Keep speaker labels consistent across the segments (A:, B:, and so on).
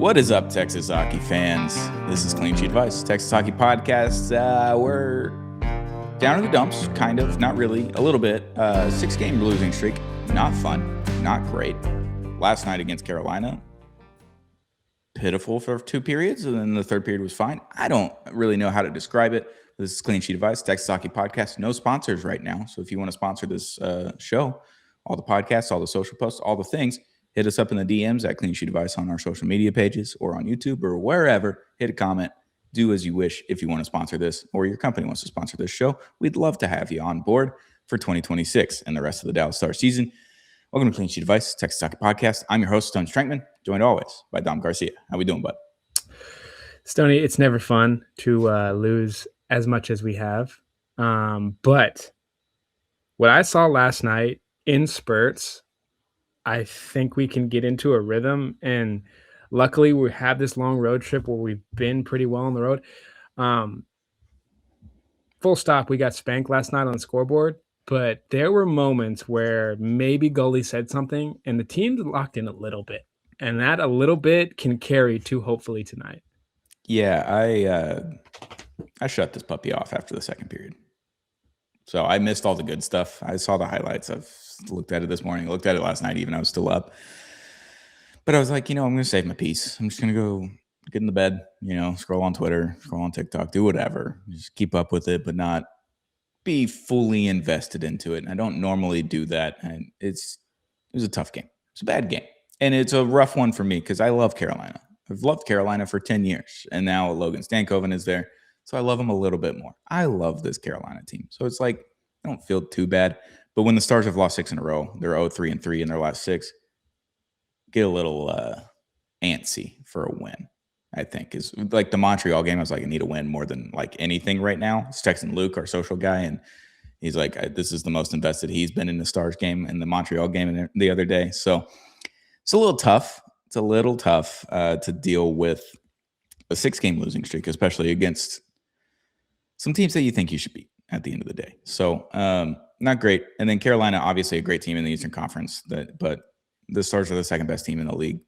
A: What is up, Texas hockey fans? This is Clean Sheet Advice, Texas Hockey Podcast. We're down in the dumps, kind of, not really, a little bit. 6-game losing streak, not fun, not great. Last night against Carolina, pitiful for 2 periods, and then the third period was fine. I don't really know how to describe it. This is Clean Sheet Advice, Texas Hockey Podcast. No sponsors right now, so if you want to sponsor this show, all the podcasts, all the social posts, all the things, hit us up in the DMs at Clean Sheet Advice on our social media pages or on YouTube or wherever. Hit a comment. Do as you wish if you want to sponsor this or your company wants to sponsor this show. We'd love to have you on board for 2026 and the rest of the Dallas Stars season. Welcome to Clean Sheet Advice, Texas Hockey Podcast. I'm your host, Stone Strankman, joined always by Dom Garcia. How we doing, bud?
B: Stoney, it's never fun to lose as much as we have. But what I saw last night in spurts, I think we can get into a rhythm, and luckily we have this long road trip where we've been pretty well on the road. Full stop, we got spanked last night on the scoreboard, but there were moments where maybe goalie said something and the team's locked in a little bit, and that a little bit can carry to hopefully tonight.
A: Yeah, I shut this puppy off after the second period. So I missed all the good stuff. I saw the highlights. I've looked at it this morning. I looked at it last night even. I was still up. But I was like, I'm going to save my peace. I'm just going to go get in the bed, scroll on Twitter, scroll on TikTok, do whatever. Just keep up with it, but not be fully invested into it. And I don't normally do that. And it was a tough game. It's a bad game. And it's a rough one for me because I love Carolina. I've loved Carolina for 10 years. And now Logan Stankoven is there. So I love him a little bit more. I love this Carolina team. So it's like, I don't feel too bad. But when the Stars have lost 6 in a row, they're 0-3-3 in their last 6, get a little antsy for a win, I think. Is like the Montreal game, I was like, I need a win more than like anything right now. I was texting Luke, our social guy, and he's like, this is the most invested he's been in the Stars game and the Montreal game the other day. So it's a little tough. It's a little tough to deal with a 6-game losing streak, especially against some teams that you think you should beat at the end of the day. So not great. And then Carolina, obviously a great team in the Eastern Conference, but the Stars are the second best team in the league.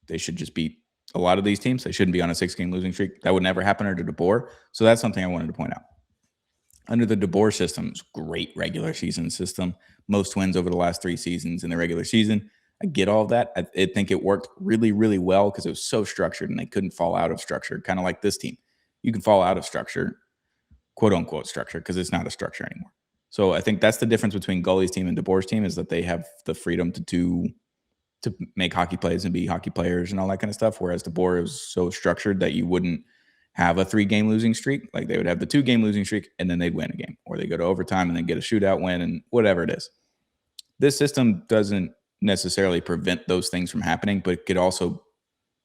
A: They should just beat a lot of these teams. They shouldn't be on a 6-game losing streak. That would never happen under DeBoer. So that's something I wanted to point out. Under the DeBoer system, it's a great regular season system. Most wins over the last 3 seasons in the regular season. I get all of that. I think it worked really, really well because it was so structured and they couldn't fall out of structure, kind of like this team. You can fall out of structure, quote unquote structure, because it's not a structure anymore. So I think that's the difference between Gully's team and DeBoer's team is that they have the freedom to make hockey plays and be hockey players and all that kind of stuff. Whereas DeBoer is so structured that you wouldn't have a 3-game losing streak. Like they would have the 2-game losing streak and then they'd win a game, or they go to overtime and then get a shootout win and whatever it is. This system doesn't necessarily prevent those things from happening, but it could also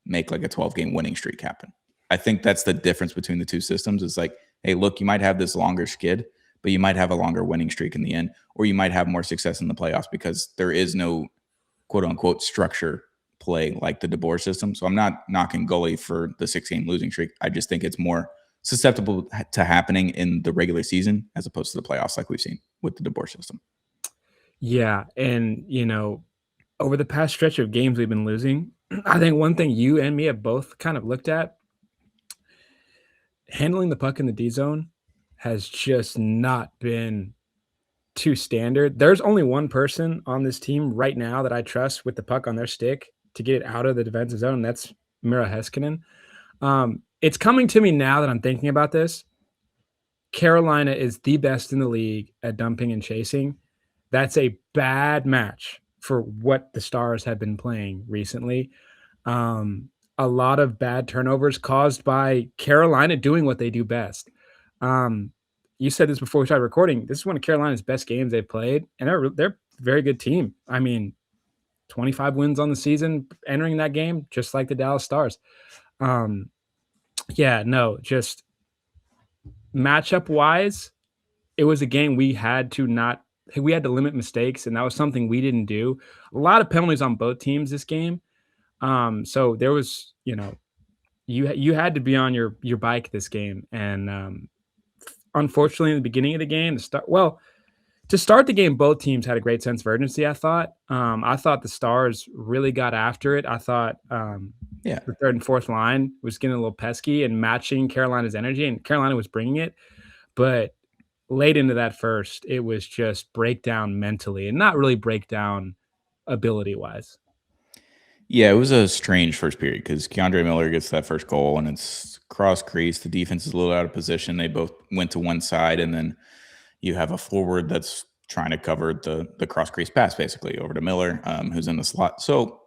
A: make like a 12-game winning streak happen. I think that's the difference between the two systems. It's like, hey, look, you might have this longer skid, but you might have a longer winning streak in the end, or you might have more success in the playoffs because there is no quote unquote structure play like the DeBoer system. So I'm not knocking Gully for the 6-game losing streak. I just think it's more susceptible to happening in the regular season as opposed to the playoffs like we've seen with the DeBoer system.
B: Yeah. And, over the past stretch of games we've been losing, I think one thing you and me have both kind of looked at, handling the puck in the D zone has just not been too standard. There's only one person on this team right now that I trust with the puck on their stick to get it out of the defensive zone. And that's Miro Heiskanen. It's coming to me now that I'm thinking about this. Carolina is the best in the league at dumping and chasing. That's a bad match for what the Stars have been playing recently. A lot of bad turnovers caused by Carolina doing what they do best. You said this before we started recording. This is one of Carolina's best games they've played, and they're a very good team. I mean, 25 wins on the season entering that game, just like the Dallas Stars. Just matchup-wise, it was a game we had to limit mistakes, and that was something we didn't do. A lot of penalties on both teams this game. So there was, you had to be on your bike this game. And unfortunately, in the beginning of the game, to start the game, both teams had a great sense of urgency, I thought. I thought the Stars really got after it. I thought
A: Yeah.
B: the third and fourth line was getting a little pesky and matching Carolina's energy, and Carolina was bringing it. But late into that first, it was just breakdown mentally and not really breakdown ability wise.
A: Yeah, it was a strange first period because Keandre Miller gets that first goal and it's cross crease. The defense is a little out of position. They both went to one side, and then you have a forward that's trying to cover the cross crease pass basically over to Miller, who's in the slot. So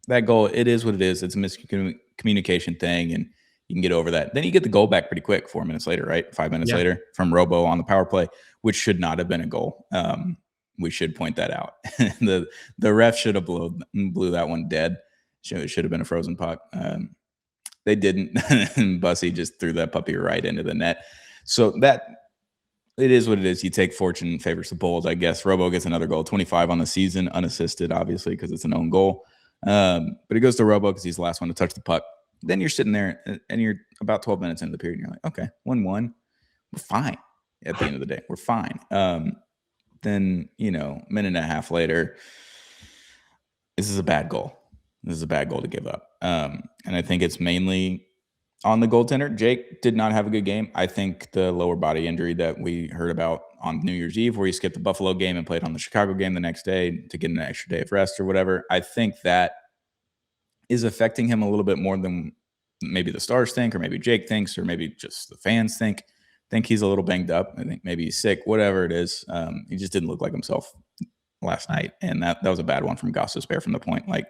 A: that goal, it is what it is. It's a miscommunication thing, and you can get over that. Then you get the goal back pretty quick, 4 minutes later, right? 5 minutes
B: Yeah.
A: later from Robo on the power play, which should not have been a goal. We should point that out. the ref should have blew that one dead. It should have been a frozen puck. They didn't. And Bussy just threw that puppy right into the net. So that it is what it is. You take fortune favors the bold, I guess. Robo gets another goal, 25 on the season, unassisted, obviously, because it's an own goal. But it goes to Robo because he's the last one to touch the puck. Then you're sitting there and you're about 12 minutes into the period, and you're like, okay, 1-1. We're fine at the end of the day. We're fine. Then, minute and a half later, this is a bad goal. This is a bad goal to give up. And I think it's mainly on the goaltender. Jake did not have a good game. I think the lower body injury that we heard about on New Year's Eve, where he skipped the Buffalo game and played on the Chicago game the next day to get an extra day of rest or whatever, I think that is affecting him a little bit more than maybe the Stars think, or maybe Jake thinks, or maybe just the fans think. Think he's a little banged up. I think maybe he's sick, whatever it is. He just didn't look like himself last night. And that was a bad one from Goss to spare from the point. Like,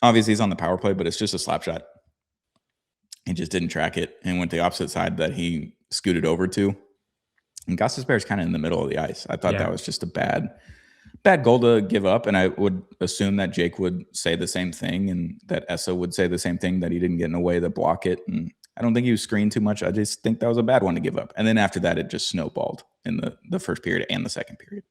A: obviously he's on the power play, but it's just a slap shot. He just didn't track it and went the opposite side that he scooted over to. And Goss to spare is kind of in the middle of the ice. I thought that was just a bad goal to give up. And I would assume that Jake would say the same thing, and that Essa would say the same thing, that he didn't get in a way to block it. And I don't think he was screened too much. I just think that was a bad one to give up. And then after that, it just snowballed in the first period and the second period.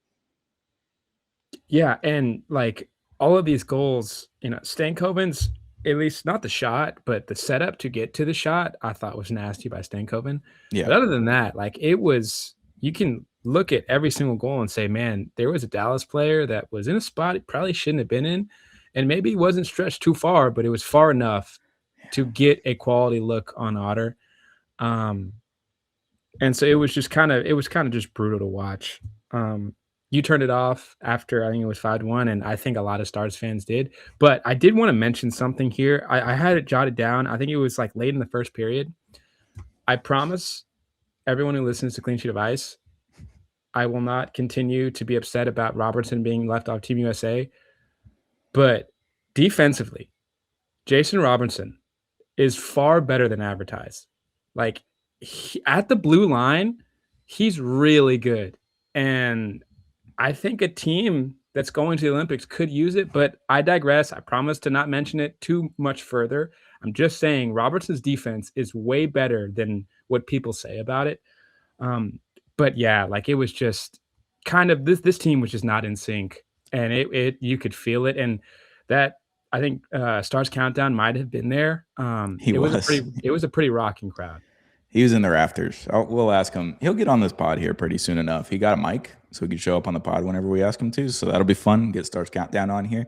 B: Yeah, and like all of these goals, Stankoven's, at least not the shot, but the setup to get to the shot, I thought was nasty by Stankoven.
A: Yeah.
B: But other than that, like you can look at every single goal and say, man, there was a Dallas player that was in a spot he probably shouldn't have been in, and maybe he wasn't stretched too far, but it was far enough to get a quality look on Otter. And so it was kind of just brutal to watch. You turned it off after I think it was 5-1, and I think a lot of Stars fans did. But I did want to mention something here. I had it jotted down. I think it was like late in the first period. I promise everyone who listens to Clean Sheet of Ice, I will not continue to be upset about Robertson being left off Team USA. But defensively, Jason Robertson is far better than advertised. Like, at the blue line, he's really good. And I think a team that's going to the Olympics could use it, but I digress. I promise to not mention it too much further. I'm just saying Robertson's defense is way better than what people say about it. But yeah, like it was just kind of this team was just not in sync, and it you could feel it. And that, I think Stars Countdown might have been there. It was a pretty rocking crowd.
A: He was in the rafters. We'll ask him. He'll get on this pod here pretty soon enough. He got a mic, so he can show up on the pod whenever we ask him to. So that'll be fun. Get Stars Countdown on here.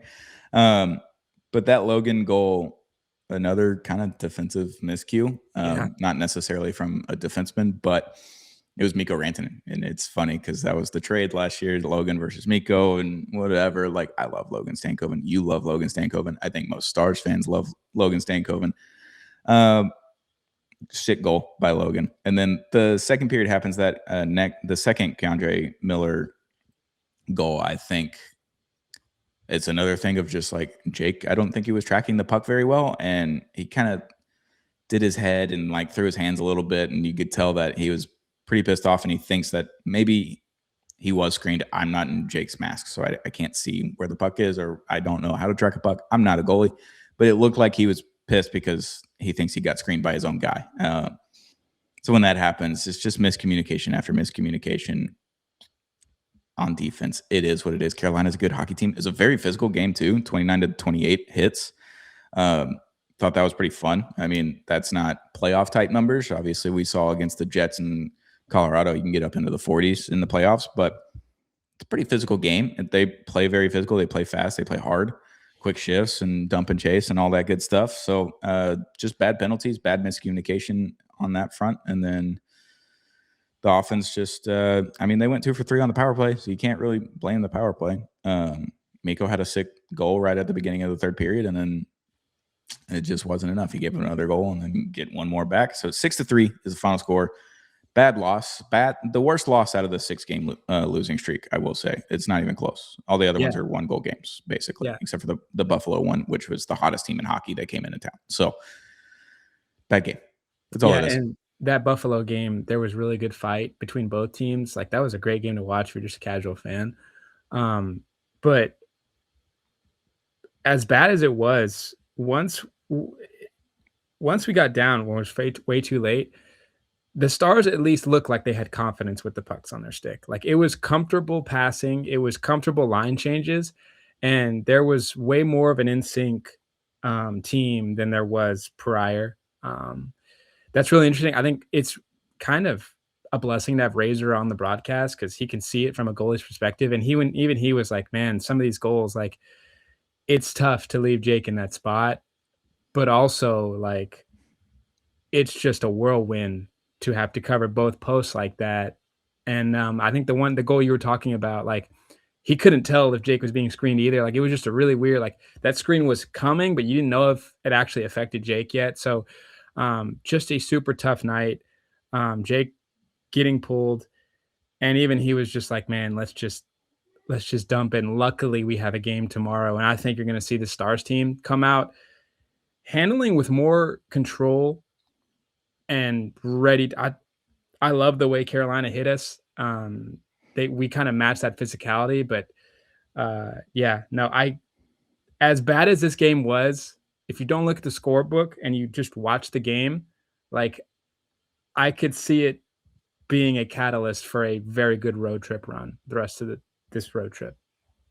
A: But that Logan goal, another kind of defensive miscue. Not necessarily from a defenseman, but it was Mikko Rantanen. And it's funny because that was the trade last year, Logan versus Mikko and whatever. Like, I love Logan Stankoven. You love Logan Stankoven. I think most Stars fans love Logan Stankoven. Shit goal by Logan. And then the second period happens that the second Keandre Miller goal, I think it's another thing of just like Jake, I don't think he was tracking the puck very well, and he kind of did his head and like threw his hands a little bit, and you could tell that he was pretty pissed off, and he thinks that maybe he was screened. I'm not in Jake's mask, so I can't see where the puck is, or I don't know how to track a puck. I'm not a goalie, but it looked like he was pissed because he thinks he got screened by his own guy. So when that happens, it's just miscommunication after miscommunication on defense. It is what it is. Carolina's a good hockey team. It's a very physical game too. 29-28 hits. Thought that was pretty fun. I mean, that's not playoff type numbers. Obviously, we saw against the Jets in Colorado, you can get up into the 40s in the playoffs, but it's a pretty physical game. They play very physical. They play fast. They play hard. quick shifts and dump and chase and all that good stuff. So just bad penalties, bad miscommunication on that front. And then the offense just, I mean, they went 2 for 3 on the power play, so you can't really blame the power play. Miko had a sick goal right at the beginning of the third period, and then it just wasn't enough. He gave him another goal and then get one more back. So 6-3 is the final score. Bad loss. The worst loss out of the 6-game losing streak, I will say. It's not even close. All the other ones are 1-goal games, basically, except for the Buffalo one, which was the hottest team in hockey that came into town. So, bad game. That's all it is.
B: And that Buffalo game, there was really good fight between both teams. Like, that was a great game to watch if you're just a casual fan. But as bad as it was, once we got down when it was way too late, the Stars at least looked like they had confidence with the pucks on their stick. Like, it was comfortable passing, it was comfortable line changes, and there was way more of an in sync team than there was prior. That's really interesting. I think it's kind of a blessing to have Razor on the broadcast because he can see it from a goalie's perspective. And even he was like, man, some of these goals, like, it's tough to leave Jake in that spot, but also like it's just a whirlwind to have to cover both posts like that. And I think the goal you were talking about, like, he couldn't tell if Jake was being screened either. Like, it was just a really weird, like, that screen was coming, but you didn't know if it actually affected Jake yet. So just a super tough night. Jake getting pulled, and even he was just like, man, let's just dump it. And luckily we have a game tomorrow. And I think you're going to see the Stars team come out handling with more control and ready. I love the way Carolina hit us. We kind of matched that physicality, but yeah, no, as bad as this game was, if you don't look at the scorebook and you just watch the game, like, I could see it being a catalyst for a very good road trip run the rest of this road trip.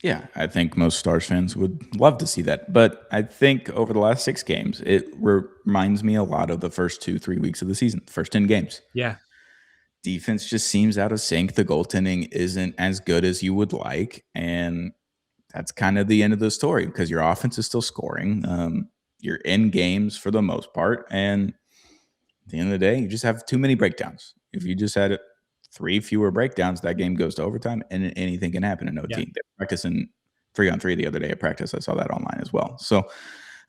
A: Yeah, I think most Stars fans would love to see that. But I think over the last 6 games, it reminds me a lot of the first 2-3 weeks of the season, the first 10 games.
B: Yeah.
A: Defense just seems out of sync. The goaltending isn't as good as you would like. And that's kind of the end of the story because your offense is still scoring. You're in games for the most part. And at the end of the day, you just have too many breakdowns. If you just had 3 fewer breakdowns, that game goes to overtime and anything can happen in OT. They're practicing 3-on-3 the other day at practice. I saw that online as well. So,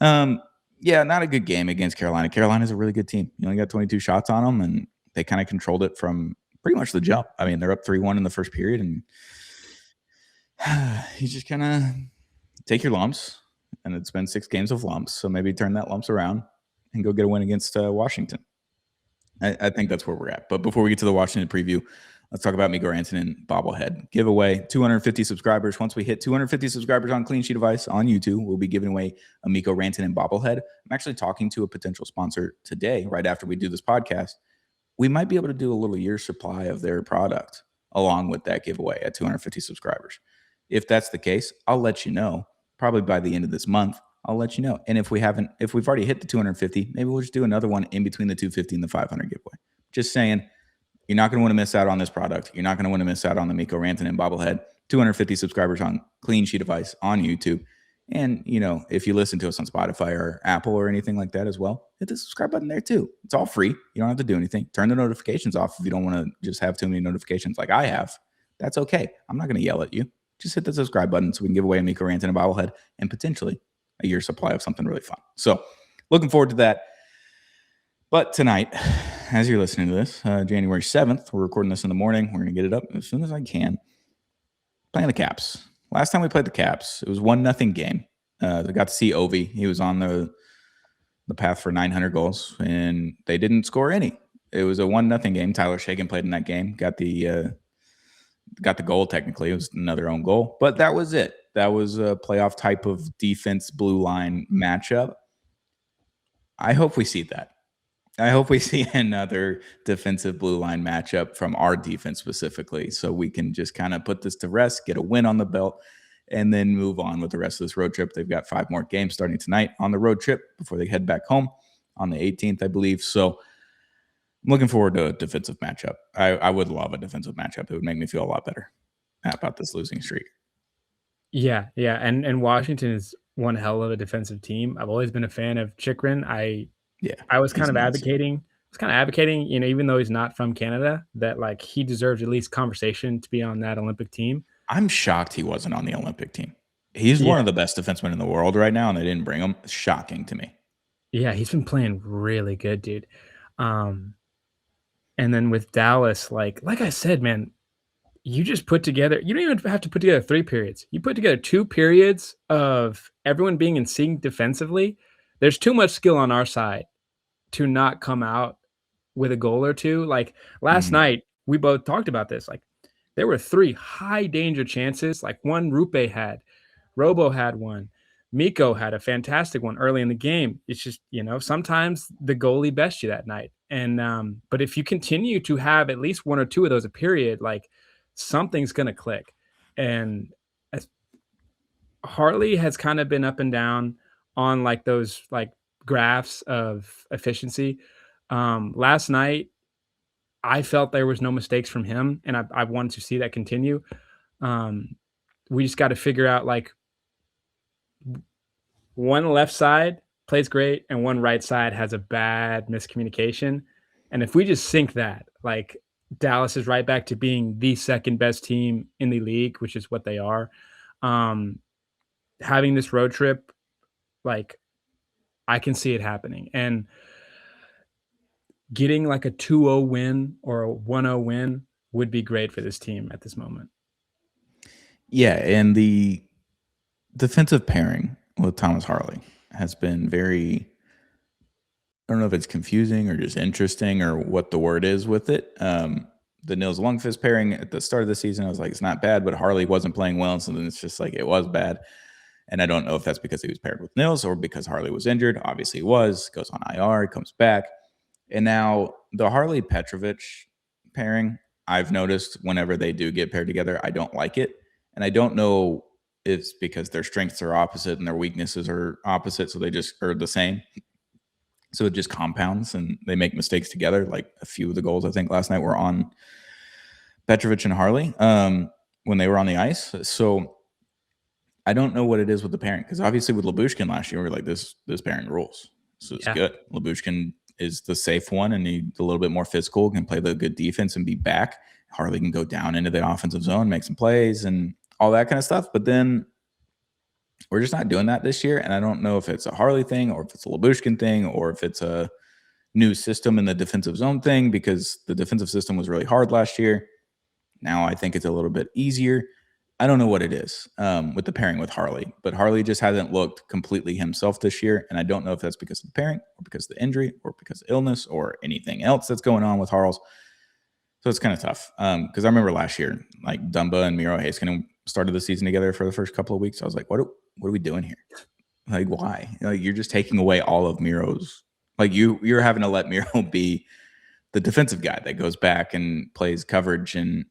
A: yeah, not a good game against Carolina. Carolina's a really good team. You only got 22 shots on them, and they kind of controlled it from pretty much the jump. I mean, they're up 3-1 in the first period, and you just kind of take your lumps, and it's been 6 games of lumps, so maybe turn that lumps around and go get a win against Washington. I think that's where we're at. But before we get to the Washington preview, let's talk about Mikko Rantanen bobblehead giveaway. 250 subscribers. Once we hit 250 subscribers on Clean Sheet Advice on YouTube, we'll be giving away a Mikko Rantanen bobblehead. I'm actually talking to a potential sponsor today, right after we do this podcast. We might be able to do a little year supply of their product along with that giveaway at 250 subscribers. If that's the case, I'll let you know. Probably by the end of this month, I'll let you know. And if we've already hit the 250, maybe we'll just do another one in between the 250 and the 500 giveaway. Just saying, you're not going to want to miss out on this product. You're not going to want to miss out on the Mikko Rantanen bobblehead. 250 subscribers on Clean Sheet Advice on YouTube. And, you know, if you listen to us on Spotify or Apple or anything like that as well, hit the subscribe button there too. It's all free. You don't have to do anything. Turn the notifications off if you don't want to just have too many notifications like I have. That's okay. I'm not going to yell at you. Just hit the subscribe button so we can give away a Mikko Rantanen bobblehead and potentially a year supply of something really fun. So looking forward to that. But tonight, as you're listening to this, January 7th, we're recording this in the morning. We're going to get it up as soon as I can. Playing the Caps. Last time we played the Caps, it was 1-0 game. I got to see Ovi. He was on the path for 900 goals, and they didn't score any. It was a 1-0 game. Tyler Shagan played in that game. Got the goal technically. It was another own goal. But that was it. That was a playoff type of defense blue line matchup. I hope we see that. I hope we see another defensive blue line matchup from our defense specifically so we can just kind of put this to rest, get a win on the belt, and then move on with the rest of this road trip. They've got 5 more games starting tonight on the road trip before they head back home on the 18th, I believe. So I'm looking forward to a defensive matchup. I would love a defensive matchup. It would make me feel a lot better about this losing streak.
B: Yeah, and Washington is one hell of a defensive team. I've always been a fan of Chikrin.
A: Yeah,
B: I was kind
A: he's
B: of
A: nuts.
B: advocating, even though he's not from Canada, that like he deserves at least conversation to be on that Olympic team.
A: I'm shocked he wasn't on the Olympic team. He's
B: Yeah.
A: one of the best defensemen in the world right now, and they didn't bring him. It's shocking to me.
B: Yeah, he's been playing really good, dude. Um, and then with Dallas, like I said, man, you just put together you don't even have to put together 3 periods. You put together 2 periods of everyone being in sync defensively. There's too much skill on our side to not come out with a goal or 2. Like, last
A: Mhm.
B: night, we both talked about this, like, there were 3 high danger chances, like, one Rupe had, Robo had one, Miko had a fantastic one early in the game. It's just, sometimes the goalie bests you that night, and, but if you continue to have at least 1 or 2 of those a period, like, something's gonna click, and as Harley has kinda been up and down on, like, those, like, graphs of efficiency. Last night, I felt there was no mistakes from him, and I wanted to see that continue. Um, we just gotta figure out, like, one left side plays great and one right side has a bad miscommunication, and if we just sync that, like, Dallas is right back to being the second best team in the league, which is what they are. Um, having this road trip, like, I can see it happening, and getting, like, a 2-0 win or a 1-0 win would be great for this team at this moment.
A: Yeah, and the defensive pairing with Thomas Harley has been very, I don't know if it's confusing or just interesting or what the word is with it. The Nils Lundqvist pairing at the start of the season, I was like, it's not bad, but Harley wasn't playing well. So then it's just like, it was bad. And I don't know if that's because he was paired with Nils or because Harley was injured. Obviously, he was, goes on IR, comes back. And now the Harley Petrovic pairing, I've noticed whenever they do get paired together, I don't like it. And I don't know if it's because their strengths are opposite and their weaknesses are opposite. So they just are the same. So it just compounds and they make mistakes together. Like a few of the goals I think last night were on Petrovic and Harley when they were on the ice. So I don't know what it is with the pairing because obviously with Labushkin last year we were like this pairing rules. So it's
B: Yeah.
A: good. Labushkin is the safe one and he's a little bit more physical, can play the good defense and be back. Harley can go down into the offensive zone, make some plays and all that kind of stuff. But then we're just not doing that this year. And I don't know if it's a Harley thing or if it's a Labushkin thing or if it's a new system in the defensive zone thing because the defensive system was really hard last year. Now I think it's a little bit easier. I don't know what it is with the pairing with Harley, but Harley just hasn't looked completely himself this year. And I don't know if that's because of the pairing or because of the injury or because of illness or anything else that's going on with Harls. So it's kind of tough because I remember last year, like Dumba and Miro Heiskanen started the season together for the first couple of weeks. I was like, what are we doing here? Like, why? Like, you're just taking away all of Miro's. Like, you're having to let Miro be the defensive guy that goes back and plays coverage and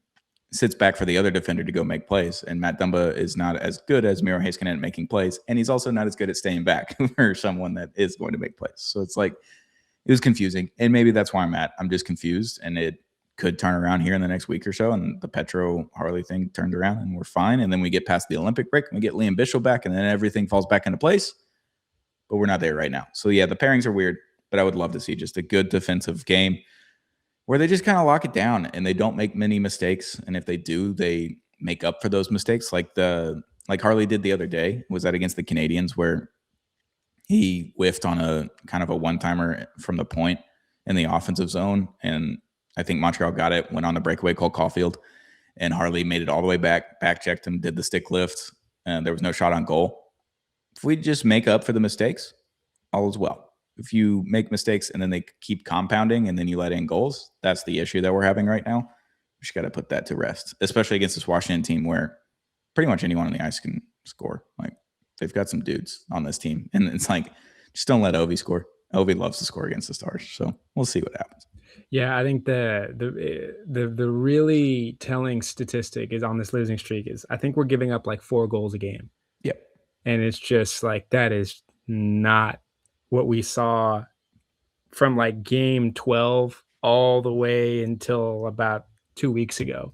A: sits back for the other defender to go make plays. And Matt Dumba is not as good as Miro Heiskanen at making plays, and he's also not as good at staying back for someone that is going to make plays. So it's like it was confusing, and maybe that's where I'm at. I'm just confused, and it could turn around here in the next week or so. And the Petro Harley thing turned around, and we're fine. And then we get past the Olympic break, and we get Liam Bishop back, and then everything falls back into place. But we're not there right now. So yeah, the pairings are weird, but I would love to see just a good defensive game where they just kind of lock it down and they don't make many mistakes. And if they do, they make up for those mistakes. Like Harley did the other day. Was that against the Canadians where he whiffed on a kind of a one-timer from the point in the offensive zone, and I think Montreal got it, went on the breakaway, called Caulfield, and Harley made it all the way back checked him, did the stick lift, and there was no shot on goal. If we just make up for the mistakes, all is well. If you make mistakes and then they keep compounding and then you let in goals, that's the issue that we're having right now. We just got to put that to rest, especially against this Washington team where pretty much anyone on the ice can score. Like they've got some dudes on this team, and it's like just don't let Ovi score. Ovi loves to score against the Stars, so we'll see what happens.
B: Yeah, I think the really telling statistic is on this losing streak is I think we're giving up, like, 4 goals a game,
A: Yep.
B: and it's just, like, that is not what we saw from, like, game 12 all the way until about 2 weeks ago,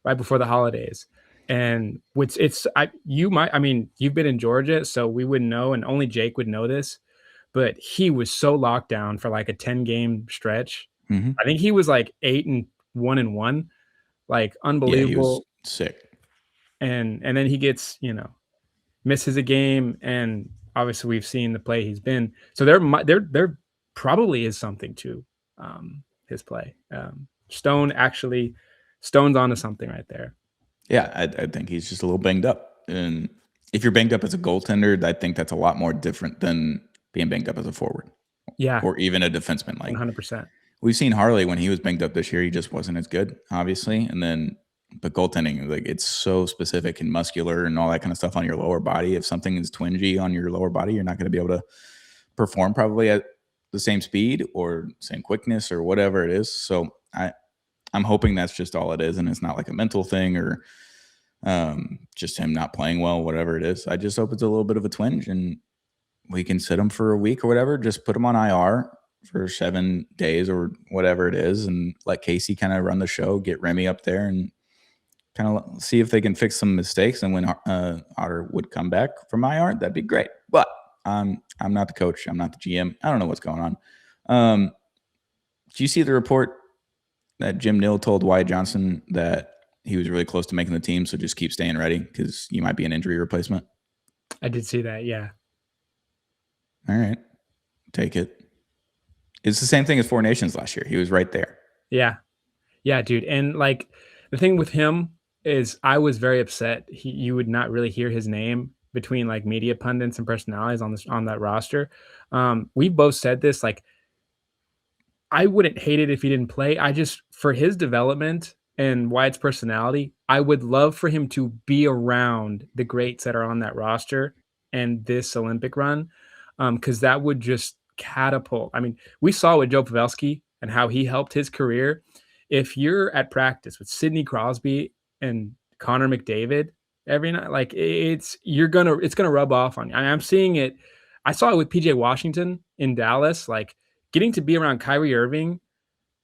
B: right before the holidays. And which it's I you might I mean, you've been in Georgia, so we wouldn't know, and only Jake would know this, but he was so locked down for like a 10-game stretch.
A: Hmm.
B: I think he was like 8-1-1, like
A: Yeah, he was
B: unbelievable.
A: sick.
B: And then he gets, misses a game, and obviously we've seen the play he's been. So there probably is something to his play. Stone's onto something right there.
A: Yeah, I think he's just a little banged up. And if you're banged up as a goaltender, I think that's a lot more different than being banged up as a forward
B: Yeah,
A: or even a defenseman. Like
B: 100%.
A: we've seen Harley when he was banged up this year, he just wasn't as good, obviously. And then, but goaltending, like it's so specific and muscular and all that kind of stuff on your lower body. If something is twingy on your lower body, you're not going to be able to perform probably at the same speed or same quickness or whatever it is. So I'm hoping that's just all it is, and it's not like a mental thing or just him not playing well, whatever it is. I just hope it's a little bit of a twinge, and we can sit him for a week or whatever. Just put him on IR for 7 days or whatever it is, and let Casey kind of run the show. Get Remy up there and kind of see if they can fix some mistakes. And when Otter would come back from IR, that'd be great. But I'm not the coach. I'm not the GM. I don't know what's going on. Do you see the report that Jim Nill told Wyatt Johnson that he was really close to making the team, so just keep staying ready because you might be an injury replacement?
B: I did see that. Yeah.
A: All right, take it. It's the same thing as Four Nations last year. He was right there.
B: Yeah. Yeah, dude. And like the thing with him is I was very upset. You would not really hear his name between like media pundits and personalities on that roster. We both said this, like I wouldn't hate it if he didn't play. I just for his development and Wyatt's personality, I would love for him to be around the greats that are on that roster and this Olympic run, because that would just catapult. I mean, we saw with Joe Pavelski and how he helped his career. If you're at practice with Sidney Crosby and Connor McDavid every night, like it's gonna rub off on you. I'm seeing it. I saw it with PJ Washington in Dallas, like getting to be around Kyrie Irving.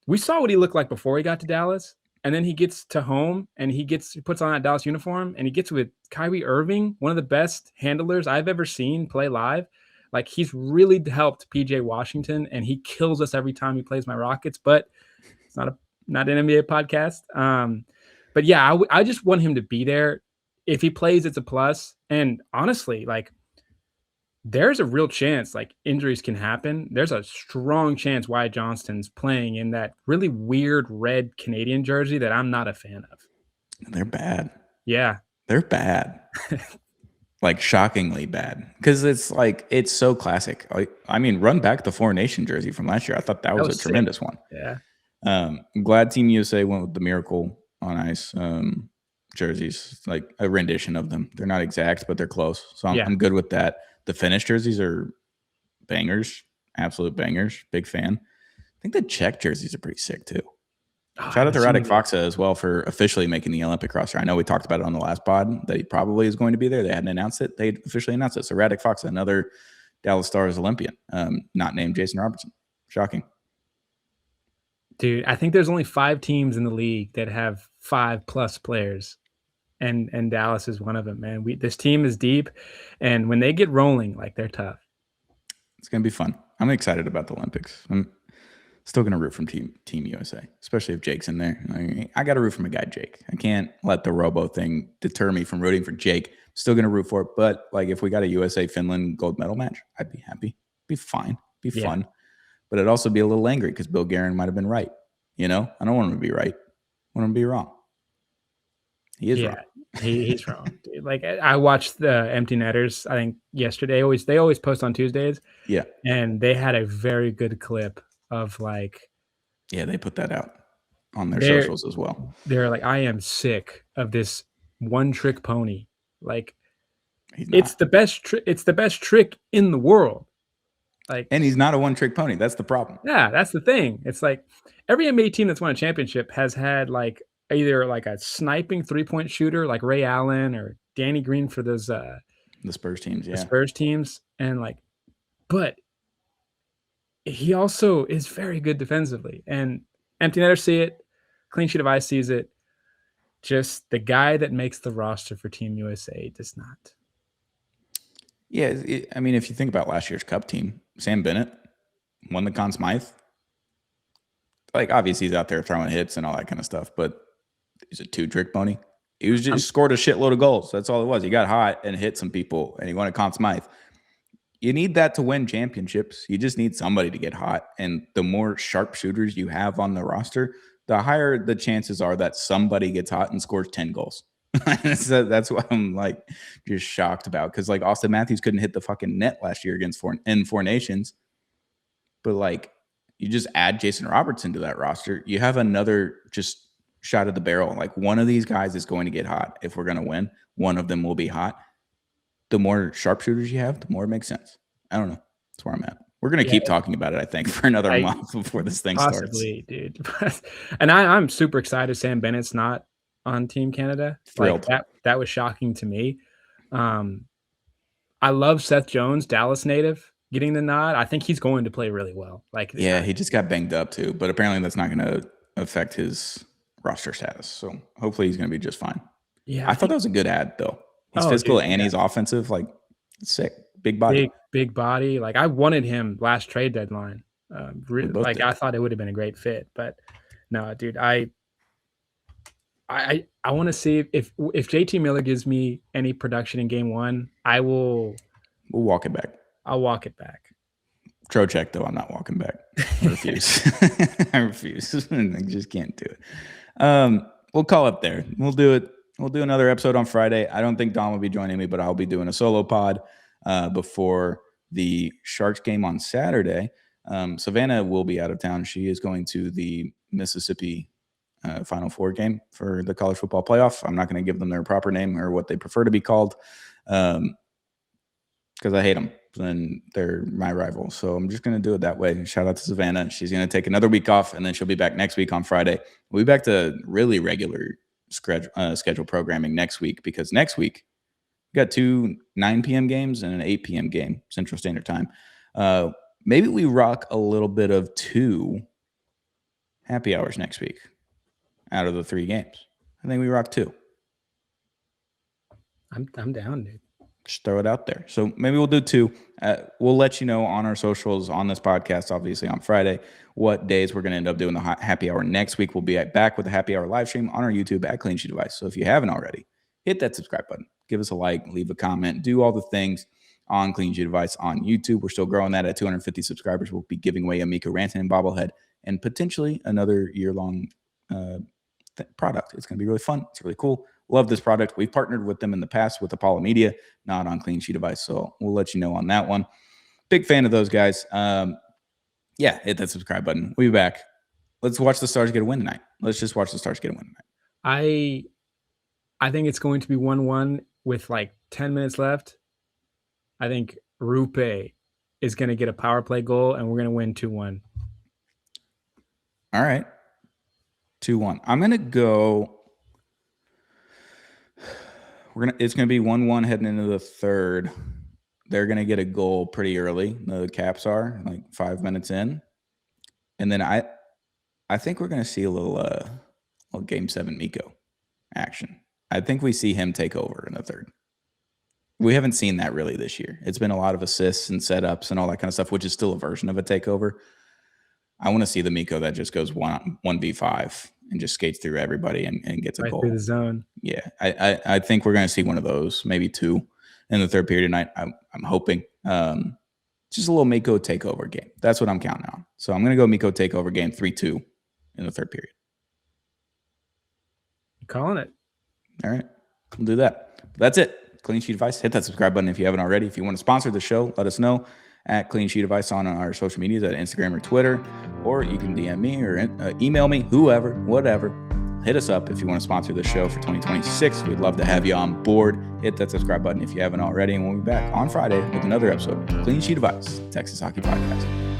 B: We saw what he looked like before he got to Dallas, and then he gets to home and he puts on that Dallas uniform and he gets with Kyrie Irving, one of the best handlers I've ever seen play live. Like he's really helped PJ Washington, and he kills us every time he plays my Rockets. But it's not an NBA podcast. But yeah, I just want him to be there. If he plays, it's a plus. And honestly, like there's a real chance like injuries can happen. There's a strong chance Wyatt Johnston's playing in that really weird red Canadian jersey that I'm not a fan of.
A: They're bad.
B: Yeah.
A: They're bad. Like shockingly bad. Because it's so classic. I mean, run back the Four Nation jersey from last year. I thought that was a tremendous one.
B: Yeah.
A: I'm glad Team USA went with the Miracle on Ice jerseys, like a rendition of them. They're not exact, but they're close. So I'm good with that. The Finnish jerseys are bangers, absolute bangers. Big fan. I think the Czech jerseys are pretty sick too. Shout out to Radek Faksa as well for officially making the Olympic roster. I know we talked about it on the last pod that he probably is going to be there. They hadn't announced it. They officially announced it. So Radek Faksa, another Dallas Stars Olympian, not named Jason Robertson. Shocking.
B: Dude, I think there's only 5 teams in the league that have 5+ players. And Dallas is one of them, man. This team is deep, and when they get rolling, like they're tough.
A: It's gonna be fun. I'm excited about the Olympics. I'm still gonna root from Team USA, especially if Jake's in there. I got to root for my guy Jake. I can't let the Robo thing deter me from rooting for Jake. I'm still gonna root for it, but like if we got a USA Finland gold medal match, I'd be happy. Be fine. Be fun. But it'd also be a little angry because Bill Guerin might have been right. I don't want him to be right. I want him to be wrong. He is wrong.
B: He's wrong. Dude. Like I watched the Empty Netters, I think yesterday. They always post on Tuesdays.
A: Yeah.
B: And they had a very good clip of like.
A: Yeah, they put that out on their socials as well.
B: They're like, I am sick of this one-trick pony. Like it's the best trick in the world. Like,
A: and he's not a one-trick pony. That's the problem.
B: Yeah, that's the thing. It's like every NBA team that's won a championship has had like either like a sniping 3-point shooter like Ray Allen or Danny Green for those
A: the Spurs teams,
B: The Spurs teams, and like, but he also is very good defensively. And Empty Netter see it, Clean Sheet of Ice sees it. just the guy that makes the roster for Team USA does not.
A: Yeah, I mean, if you think about last year's Cup team, Sam Bennett won the Conn Smythe. Like, obviously, he's out there throwing hits and all that kind of stuff, but he's a two-trick pony. He was just scored a shitload of goals. That's all it was. He got hot and hit some people, and he won a Conn Smythe. You need that to win championships. You just need somebody to get hot, and the more sharpshooters you have on the roster, the higher the chances are that somebody gets hot and scores 10 goals. So that's what I'm like just shocked about, because like Austin Matthews couldn't hit the fucking net last year against Four Nations, but like you just add Jason Robertson to that roster, you have another just shot at the barrel. Like one of these guys is going to get hot. If we're going to win, one of them will be hot. The more sharpshooters you have, the more it makes sense. I don't know. That's where I'm at. We're going to keep talking about it, I think, for another month before this thing
B: possibly,
A: starts.
B: Dude. And I'm super excited Sam Bennett's not on Team Canada.
A: Thrilled.
B: Like that was shocking to me. I love Seth Jones, Dallas native, getting the nod. I think he's going to play really well. Like,
A: yeah, he just got banged up too, but apparently that's not going to affect his roster status. So hopefully he's going to be just fine.
B: Yeah,
A: I thought that was a good ad though. He's physical and he's offensive. Like, sick, big body,
B: big body. Like I wanted him last trade deadline. Like I thought it would have been a great fit, but no, dude. I want to see if JT Miller gives me any production in game one, we'll
A: walk it back.
B: I'll walk it back.
A: Trocheck, though, I'm not walking back. I refuse. I refuse. I just can't do it. We'll call it there. We'll do it. We'll do another episode on Friday. I don't think Don will be joining me, but I'll be doing a solo pod before the Sharks game on Saturday. Savannah will be out of town. She is going to the Mississippi Final Four game for the college football playoff. I'm not going to give them their proper name or what they prefer to be called because I hate them. And they're my rival. So I'm just going to do it that way. Shout out to Savannah. She's going to take another week off, and then she'll be back next week on Friday. We'll be back to really regular schedule programming next week, because next week we got 2 9 p.m. games and an 8 p.m. game, Central Standard Time. Maybe we rock a little bit of 2 happy hours next week out of the 3 games. I think we rock 2.
B: I'm down, dude.
A: Just throw it out there. So maybe we'll do 2. We'll let you know on our socials, on this podcast, obviously on Friday, what days we're going to end up doing the happy hour next week. We'll be back with the happy hour live stream on our YouTube at Clean Sheet Device. So if you haven't already, hit that subscribe button, give us a like, leave a comment, do all the things on Clean Sheet Device on YouTube. We're still growing that at 250 subscribers. We'll be giving away a Miko Rantanen bobblehead and potentially another year-long product. It's going to be really fun. It's really cool. Love this product. We've partnered with them in the past with Apollo Media, not on Clean Sheet Device. So we'll let you know on that one. Big fan of those guys. Yeah, hit that subscribe button. We'll be back. Let's watch the Stars get a win tonight. Let's just watch the Stars get a win tonight.
B: I think it's going to be 1-1 with like 10 minutes left. I think Rupe is going to get a power play goal, and we're going to win 2-1.
A: All right. 2-1. I'm going to go... It's going to be 1-1 heading into the third. They're going to get a goal pretty early. The Caps are like 5 minutes in. And then I think we're going to see a little Game 7 Miko action. I think we see him take over in the third. We haven't seen that really this year. It's been a lot of assists and setups and all that kind of stuff, which is still a version of a takeover. I want to see the Miko that just goes 1v5 and just skates through everybody and gets a goal.
B: Through the zone.
A: Yeah, I think we're going to see one of those, maybe 2 in the third period tonight. I'm hoping. Just a little Miko takeover game. That's what I'm counting on. So I'm going to go Miko takeover game 3-2 in the third period.
B: I'm calling it.
A: All right, we'll do that. But that's it. Clean Sheet Device. Hit that subscribe button if you haven't already. If you want to sponsor the show, let us know at Clean Sheet Device on our social medias at Instagram or Twitter, or you can DM me or email me, whoever, whatever. Hit us up if you want to sponsor the show for 2026. We'd love to have you on board. Hit that subscribe button if you haven't already, and we'll be back on Friday with another episode of Clean Sheet Device, Texas Hockey Podcast.